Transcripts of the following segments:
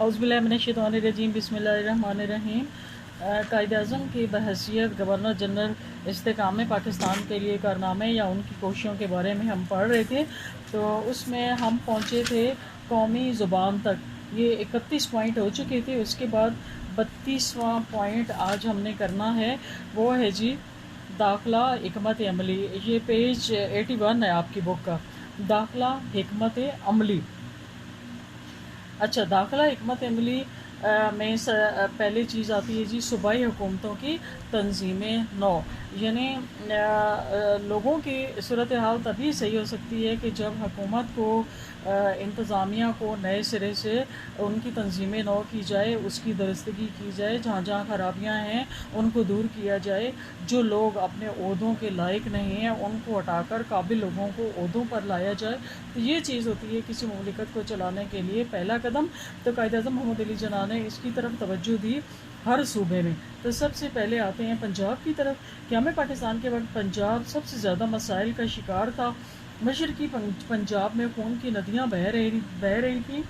اعوذ باللہ من الشیطان الرجیم، بسم اللہ الرحمن الرحیم۔ قائد اعظم کی بحیثیت گورنر جنرل استحکام پاکستان کے لیے کارنامے یا ان کی کوششوں کے بارے میں ہم پڑھ رہے تھے، تو اس میں ہم پہنچے تھے قومی زبان تک۔ یہ 31 پوائنٹ ہو چکے تھے، اس کے بعد 32واں پوائنٹ آج ہم نے کرنا ہے، وہ ہے جی داخلہ حکمت عملی۔ یہ پیج 81 ہے آپ کی بک کا، داخلہ حکمت عملی۔ اچھا، داخلہ حکمت عملی میں پہلی چیز آتی ہے جی صوبائی حکومتوں کی تنظیم نو، یعنی لوگوں کی صورتحال تبھی صحیح ہو سکتی ہے کہ جب حکومت کو انتظامیہ کو نئے سرے سے ان کی تنظیم نو کی جائے، اس کی درستگی کی جائے، جہاں جہاں خرابیاں ہیں ان کو دور کیا جائے، جو لوگ اپنے عہدوں کے لائق نہیں ہیں ان کو ہٹا کر قابل لوگوں کو عہدوں پر لایا جائے۔ تو یہ چیز ہوتی ہے کسی مملکت کو چلانے کے لیے پہلا قدم۔ تو قائد اعظم محمد علی جناح نے اس کی طرف توجہ دی ہر صوبے میں۔ تو سب سے پہلے آتے ہیں پنجاب کی طرف۔ قیام پاکستان کے وقت پنجاب سب سے زیادہ مسائل کا شکار تھا۔ مشرقی پنجاب میں خون کی ندیاں بہہ رہی تھیں،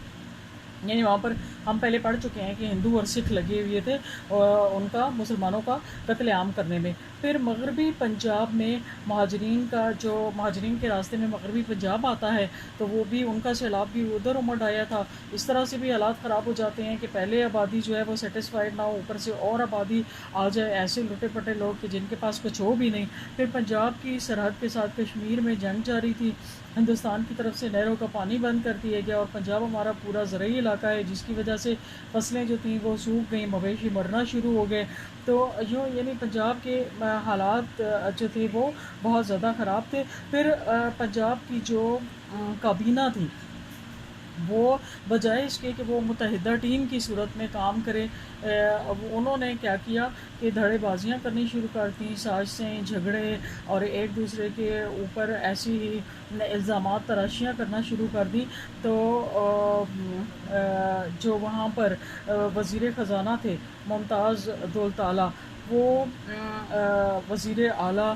یعنی وہاں پر ہم پہلے پڑھ چکے ہیں کہ ہندو اور سکھ لگے ہوئے تھے ان کا مسلمانوں کا قتل عام کرنے میں۔ پھر مغربی پنجاب میں مہاجرین کے راستے میں مغربی پنجاب آتا ہے، تو وہ بھی ان کا سیلاب بھی ادھر امڑ آیا تھا۔ اس طرح سے بھی حالات خراب ہو جاتے ہیں کہ پہلے آبادی جو ہے وہ سیٹسفائیڈ نہ ہو، اوپر سے اور آبادی آ جائے، ایسے لٹے پٹے لوگ کہ جن کے پاس کچھ ہو بھی نہیں۔ پھر پنجاب کی سرحد کے ساتھ کشمیر میں جنگ جاری تھی، ہندوستان کی طرف سے نہروں کا پانی بند کر دیا گیا، اور پنجاب ہمارا پورا زرعی علاقہ ہے، جس کی وجہ سے فصلیں جو تھیں وہ سوکھ گئیں، مویشی مرنا شروع ہو گئے۔ تو یوں یعنی پنجاب کے حالات جو تھے وہ بہت زیادہ خراب تھے۔ پھر پنجاب کی جو کابینہ تھی وہ بجائے اس کے کہ وہ متحدہ ٹیم کی صورت میں کام کرے، انہوں نے کیا کیا کہ دھڑے بازیاں کرنی شروع کر دیں، سازشیں، جھگڑے اور ایک دوسرے کے اوپر ایسی الزامات تراشیاں کرنا شروع کر دی۔ تو جو وہاں پر وزیر خزانہ تھے ممتاز دولتالہ، وہ وزیر اعلیٰ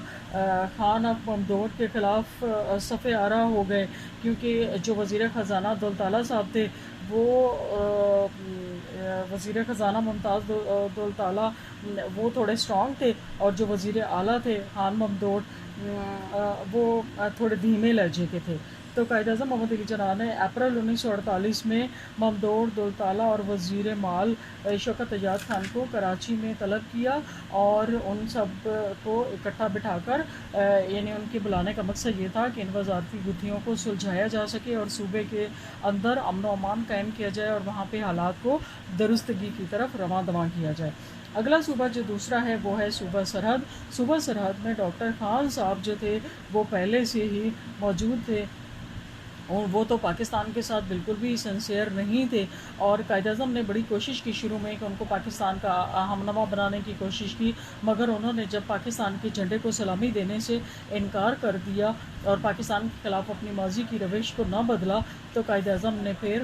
خان ممدوح کے خلاف صف آرا ہو گئے، کیونکہ جو وزیر خزانہ دولتالہ صاحب تھے وہ وزیر خزانہ ممتاز دولتالہ وہ تھوڑے سٹرونگ تھے، اور جو وزیر اعلیٰ تھے خان ممدوح وہ تھوڑے دھیمے لہجے کے تھے۔ تو قائد اعظم محمد علی جناح نے اپریل 1948 میں ممدوح دولتالہ اور وزیر مال شوکت ایجاد خان کو کراچی میں طلب کیا، اور ان سب کو اکٹھا بٹھا کر یعنی ان کے بلانے کا مقصد یہ تھا کہ ان وزارتی گتھیوں کو سلجھایا جا سکے اور صوبے کے اندر امن و امان قائم کیا جائے، اور وہاں پہ حالات کو درستگی کی طرف رواں دواں کیا جائے۔ اگلا صوبہ جو دوسرا ہے وہ ہے صوبہ سرحد۔ صوبہ سرحد میں ڈاکٹر خان صاحب جو تھے وہ پہلے سے ہی موجود تھے، اور وہ تو پاکستان کے ساتھ بالکل بھی سنسیئر نہیں تھے، اور قائد اعظم نے بڑی کوشش کی شروع میں کہ ان کو پاکستان کا ہمنوا بنانے کی کوشش کی، مگر انہوں نے جب پاکستان کے جھنڈے کو سلامی دینے سے انکار کر دیا اور پاکستان کے خلاف اپنی ماضی کی روش کو نہ بدلا، تو قائد اعظم نے پھر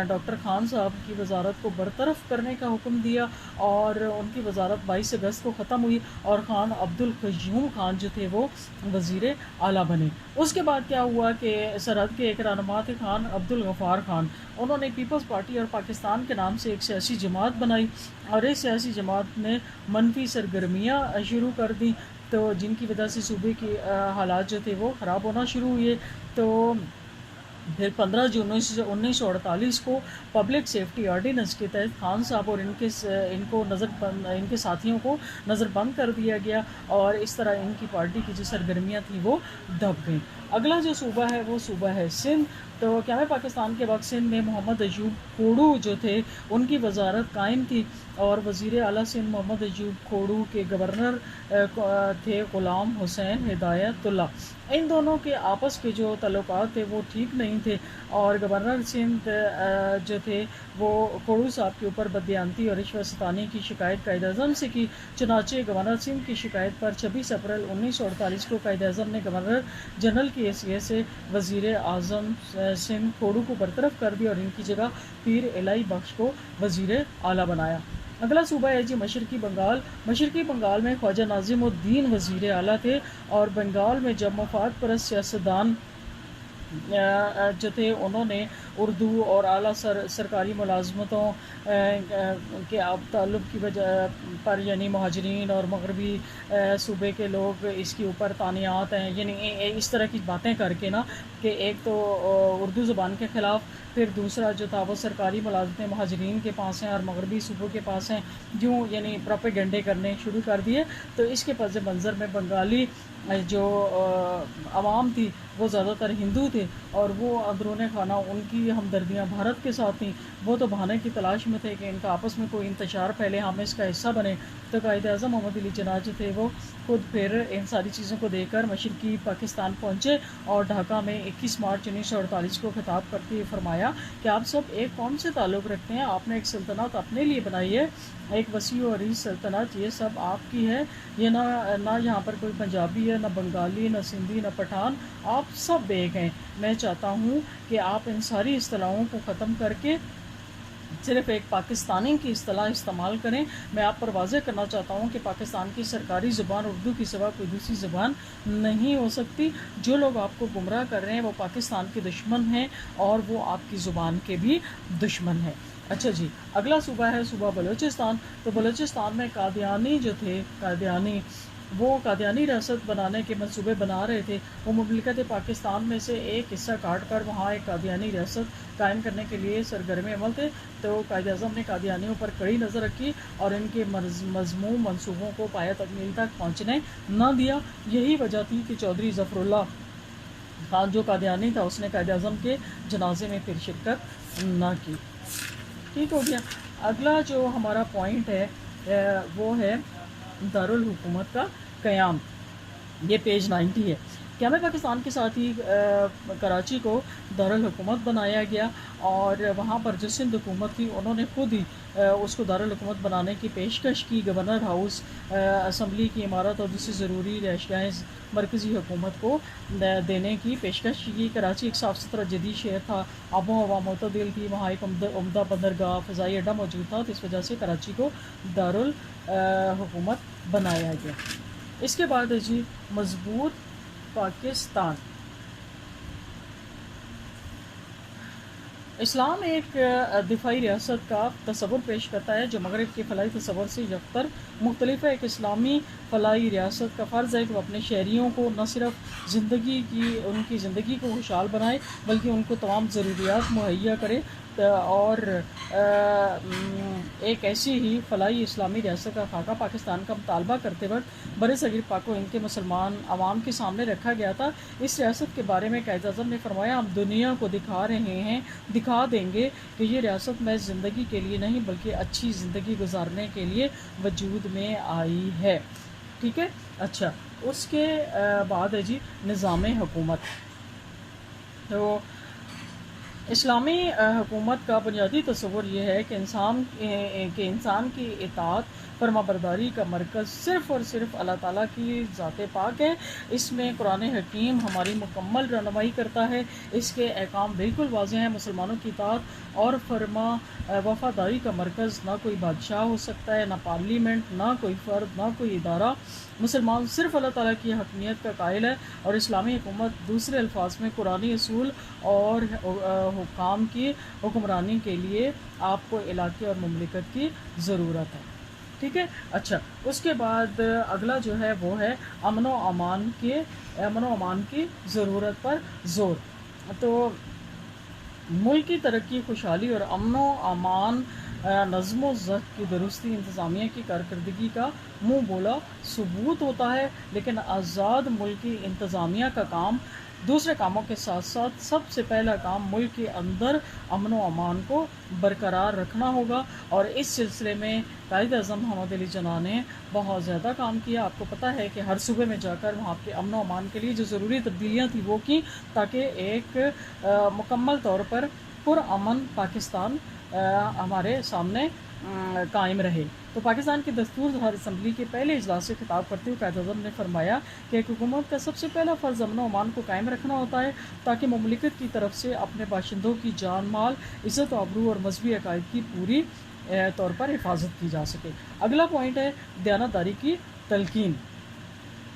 ڈاکٹر خان صاحب کی وزارت کو برطرف کرنے کا حکم دیا، اور ان کی وزارت 22 اگست کو ختم ہوئی، اور خان عبدالقیوم خان جو تھے وہ وزیر اعلیٰ بنے۔ اس کے بعد کیا ہوا کہ سرحد کے ایک رہنما تھے خان عبدالغفار خان، انہوں نے پیپلز پارٹی اور پاکستان کے نام سے ایک سیاسی جماعت بنائی، اور اس سیاسی جماعت نے منفی سرگرمیاں شروع کر دیں، تو جن کی وجہ سے صوبے کے حالات جو تھے وہ خراب ہونا شروع ہوئے۔ تو پھر 15 جون 1948 کو پبلک سیفٹی آرڈیننس کے تحت خان صاحب اور ان کے ساتھیوں کو نظر بند کر دیا گیا، اور اس طرح ان کی پارٹی کی جو سرگرمیاں تھیں وہ دب گئیں۔ اگلا جو صوبہ ہے وہ صوبہ ہے سندھ۔ تو قیام پاکستان کے وقت سندھ میں محمد ایوب کھوڑو جو تھے ان کی وزارت قائم تھی، اور وزیر اعلیٰ سندھ محمد ایوب کھوڑو کے گورنر تھے غلام حسین ہدایت اللہ۔ ان دونوں کے آپس کے جو تعلقات تھے وہ ٹھیک نہیں تھے، اور گورنر سندھ جو تھے وہ کھوڑو صاحب کے اوپر بددیانتی اور رشوت ستانی کی شکایت قائد اعظم سے کی۔ چنانچہ گورنر سندھ کی شکایت پر 26 اپریل 1948 کو قائد اعظم نے گورنر جنرل کی حیثیت سے وزیر اعظم سندھ کھوڑو کو برطرف کر دیا، اور ان کی جگہ پیر الہی بخش کو وزیر اعلیٰ بنایا۔ اگلا صوبہ ہے جی مشرقی بنگال۔ مشرقی بنگال میں خواجہ ناظم الدین وزیر اعلیٰ تھے، اور بنگال میں جب مفاد پرست سیاستدان جو تھے انہوں نے اردو اور اعلیٰ سرکاری ملازمتوں کے اب تعلق کی وجہ پر یعنی مہاجرین اور مغربی صوبے کے لوگ اس کے اوپر طعنیات ہیں، یعنی اس طرح کی باتیں کر کے نا کہ ایک تو اردو زبان کے خلاف، پھر دوسرا جو تھا وہ سرکاری ملازمتیں مہاجرین کے پاس ہیں اور مغربی صوبوں کے پاس ہیں، یوں یعنی پروپیگنڈے کرنے شروع کر دیے۔ تو اس کے پس منظر میں بنگالی جو عوام تھی وہ زیادہ تر ہندو تھے، اور وہ اندرون خانہ ان کی ہمدردیاں بھارت کے ساتھ تھیں، وہ تو بہانے کی تلاش میں تھے کہ ان کا آپس میں کوئی انتشار پھیلے، ہم اس کا حصہ بنے۔ تو قائد اعظم محمد علی جناح جو تھے وہ خود پھر ان ساری چیزوں کو دیکھ کر مشرقی پاکستان پہنچے اور ڈھاکہ میں 21 مارچ 1948 کو خطاب کرتے ہوئے فرمایا کہ آپ سب ایک قوم سے تعلق رکھتے ہیں، آپ نے ایک سلطنت اپنے لیے بنائی ہے، ایک وسیع و عریض سلطنت، یہ سب آپ کی ہے، یہ نہ یہاں پر کوئی پنجابی ہے، نہ بنگالی، نہ سندھی، نہ پٹھان، آپ سب ایک ہیں۔ میں چاہتا ہوں کہ آپ ان ساری اصطلاحوں کو ختم کر کے صرف ایک پاکستانی کی اصطلاح استعمال کریں۔ میں آپ پر واضح کرنا چاہتا ہوں کہ پاکستان کی سرکاری زبان اردو کی سوا کوئی دوسری زبان نہیں ہو سکتی۔ جو لوگ آپ کو گمراہ کر رہے ہیں وہ پاکستان کے دشمن ہیں اور وہ آپ کی زبان کے بھی دشمن ہیں۔ اچھا جی، اگلا صوبہ ہے صوبہ بلوچستان۔ تو بلوچستان میں قادیانی جو تھے، وہ قادیانی ریاست بنانے کے منصوبے بنا رہے تھے۔ وہ مملکت پاکستان میں سے ایک حصہ کاٹ کر وہاں ایک قادیانی ریاست قائم کرنے کے لیے سرگرم عمل تھے۔ تو قائد اعظم نے قادیانیوں پر کڑی نظر رکھی اور ان کے مذموم منصوبوں کو پایہ تکمیل تک پہنچنے نہ دیا۔ یہی وجہ تھی کہ چودھری ظفر اللہ خان جو قادیانی تھا اس نے قائد اعظم کے جنازے میں پھر شرکت نہ کی۔ ٹھیک ہو گیا۔ اگلا جو ہمارا پوائنٹ ہے وہ ہے دارالحکومت کا قیام، یہ پیج 90 ہے۔ قیام پاکستان کے ساتھ ہی کراچی کو دارالحکومت بنایا گیا، اور وہاں پر جو سندھ حکومت تھی انہوں نے خود ہی اس کو دارالحکومت بنانے کی پیشکش کی۔ گورنر ہاؤس، اسمبلی کی عمارت اور دوسری ضروری رہائشگاہیں مرکزی حکومت کو دینے کی پیشکش کی۔ کراچی ایک صاف ستھرا جدید شہر تھا، آب و ہوا معتدل تھی، وہاں ایک عمدہ بندرگاہ، فضائی اڈہ موجود تھا، تو اس وجہ سے کراچی کو دارالحکومت بنایا گیا۔ اس کے بعد ہے جی مضبوط پاکستان۔ اسلام ایک دفاعی ریاست کا تصور پیش کرتا ہے جو مغرب کے فلاحی تصور سے یکسر مختلف ہے۔ ایک اسلامی فلاحی ریاست کا فرض ہے کہ وہ اپنے شہریوں کو نہ صرف ان کی زندگی کو خوشحال بنائے بلکہ ان کو تمام ضروریات مہیا کرے، اور ایک ایسی ہی فلاحی اسلامی ریاست کا خاکہ پاکستان کا مطالبہ کرتے وقت برصغیر پاک و ہند کے مسلمان عوام کے سامنے رکھا گیا تھا۔ اس ریاست کے بارے میں قائد اعظم نے فرمایا، ہم دنیا کو دکھا دیں گے کہ یہ ریاست محض زندگی کے لیے نہیں بلکہ اچھی زندگی گزارنے کے لیے وجود میں آئی ہے۔ ٹھیک ہے۔ اچھا، اس کے بعد ہے جی نظام حکومت۔ تو اسلامی حکومت کا بنیادی تصور یہ ہے کہ انسان کی اطاعت فرما برداری کا مرکز صرف اور صرف اللہ تعالیٰ کی ذات پاک ہے۔ اس میں قرآن حکیم ہماری مکمل رہنمائی کرتا ہے، اس کے احکام بالکل واضح ہیں۔ مسلمانوں کی اطاعت اور فرما وفاداری کا مرکز نہ کوئی بادشاہ ہو سکتا ہے، نہ پارلیمنٹ، نہ کوئی فرد، نہ کوئی ادارہ۔ مسلمان صرف اللہ تعالیٰ کی حکمیت کا قائل ہے، اور اسلامی حکومت دوسرے الفاظ میں قرآنی اصول اور حکام کی حکمرانی کے لیے آپ کو علاقے اور مملکت کی ضرورت ہے۔ ٹھیک ہے۔ اچھا، اس کے بعد اگلا جو ہے وہ ہے امن و امان کی ضرورت پر زور۔ تو ملک کی ترقی، خوشحالی اور امن و امان نظم و ضبط کی درستی انتظامیہ کی کارکردگی کا منہ بولا ثبوت ہوتا ہے، لیکن آزاد ملکی انتظامیہ کا کام دوسرے کاموں کے ساتھ ساتھ سب سے پہلا کام ملک کے اندر امن و امان کو برقرار رکھنا ہوگا، اور اس سلسلے میں قائد اعظم محمد علی جناح نے بہت زیادہ کام کیا۔ آپ کو پتہ ہے کہ ہر صوبے میں جا کر وہاں کے امن و امان کے لیے جو ضروری تبدیلیاں تھیں وہ کی، تاکہ ایک مکمل طور پر پرامن پاکستان ہمارے سامنے قائم رہے۔ تو پاکستان کی دستور ہر اسمبلی کے پہلے اجلاس سے خطاب کرتے ہوئے قائد اعظم نے فرمایا کہ ایک حکومت کا سب سے پہلا فرض امن و امان کو قائم رکھنا ہوتا ہے، تاکہ مملکت کی طرف سے اپنے باشندوں کی جان مال، عزت و آبرو اور مذہبی عقائد کی پوری طور پر حفاظت کی جا سکے۔ اگلا پوائنٹ ہے دیانتداری کی تلقین۔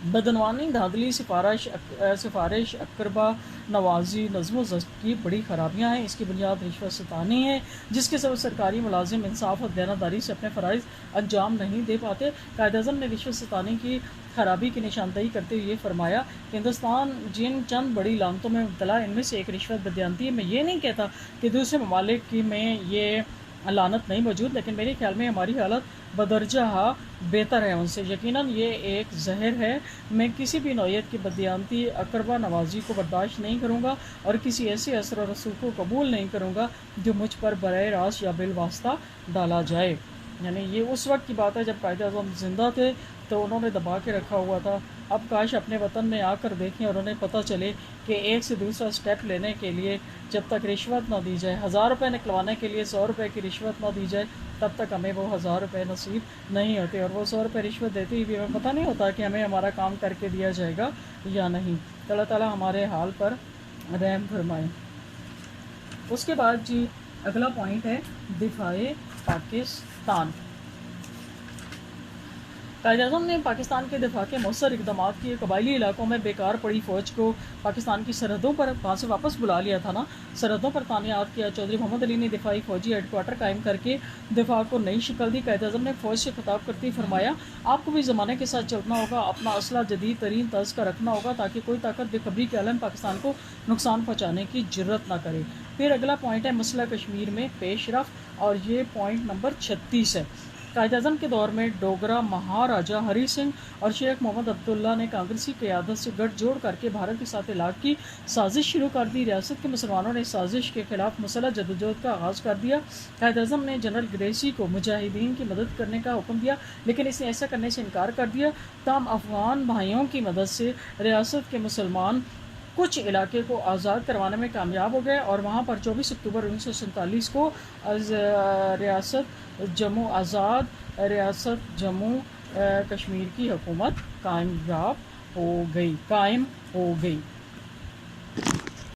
بدعنوانی دھاندلی سفارش اقربا نوازی نظم و ضبط کی بڑی خرابیاں ہیں. اس کی بنیاد رشوت ستانی ہے جس کے سبب سرکاری ملازم انصاف اور دیانتداری سے اپنے فرائض انجام نہیں دے پاتے. قائد اعظم نے رشوت ستانی کی خرابی کی نشاندہی کرتے ہوئے یہ فرمایا کہ ہندوستان جن چند بڑی لانتوں میں مبتلا ان میں سے ایک رشوت بدیانتی ہے. میں یہ نہیں کہتا کہ دوسرے ممالک کی میں یہ لعنت نہیں موجود، لیکن میرے خیال میں ہماری حالت بدرجہ بہتر ہے ان سے. یقیناً یہ ایک زہر ہے. میں کسی بھی نوعیت کی بددیانتی اقربا نوازی کو برداشت نہیں کروں گا اور کسی ایسے اثر و رسوخ کو قبول نہیں کروں گا جو مجھ پر براہ راست یا بالواسطہ ڈالا جائے. یعنی یہ اس وقت کی بات ہے جب قائد اعظم زندہ تھے تو انہوں نے دبا کے رکھا ہوا تھا. اب کاش اپنے وطن میں آ کر دیکھیں اور انہیں پتہ چلے کہ ایک سے دوسرا سٹیپ لینے کے لیے جب تک رشوت نہ دی جائے، 1000 روپے نکلوانے کے لیے 100 روپے کی رشوت نہ دی جائے تب تک ہمیں وہ 1000 روپے نصیب نہیں ہوتے. اور وہ 100 روپے رشوت دیتی ہوئی ہمیں پتہ نہیں ہوتا کہ ہمیں ہمارا کام کر کے دیا جائے گا یا نہیں. اللہ تعالیٰ ہمارے حال پر رحم فرمائے. اس کے بعد جی اگلا پوائنٹ ہے دفاع پاکستان. قائد اعظم نے پاکستان کے دفاع کے مؤثر اقدامات کیے. قبائلی علاقوں میں بیکار پڑی فوج کو پاکستان کی سرحدوں پر وہاں سے واپس بلا لیا تھا نا، سرحدوں پر تعینات کیا. چودھری محمد علی نے دفاعی فوجی ہیڈ کوارٹر قائم کر کے دفاع کو نئی شکل دی. قائد اعظم نے فوج سے خطاب کرتے ہی فرمایا آپ کو بھی زمانے کے ساتھ چلنا ہوگا، اپنا اسلحہ جدید ترین طرز کا رکھنا ہوگا تاکہ کوئی طاقت بے خبری کے عالم پاکستان کو نقصان پہنچانے کی جرت نہ کرے. پھر اگلا پوائنٹ ہے مسئلہ کشمیر میں پیش رفت، اور یہ پوائنٹ نمبر 36 ہے. قائد اعظم کے دور میں ڈوگرا مہاراجہ ہری سنگھ اور شیخ محمد عبداللہ نے کانگریسی قیادت سے گٹھ جوڑ کر کے بھارت کے ساتھ علاقے کی سازش شروع کر دی. ریاست کے مسلمانوں نے اس سازش کے خلاف مسلح جدوجہد کا آغاز کر دیا. قائد اعظم نے جنرل گریسی کو مجاہدین کی مدد کرنے کا حکم دیا لیکن اس نے ایسا کرنے سے انکار کر دیا. تاہم افغان بھائیوں کی مدد سے ریاست کے مسلمان کچھ علاقے کو آزاد کروانے میں کامیاب ہو گئے اور وہاں پر 24 اکتوبر 1947 کو ریاست جموں کشمیر کی حکومت قائم ہو گئی.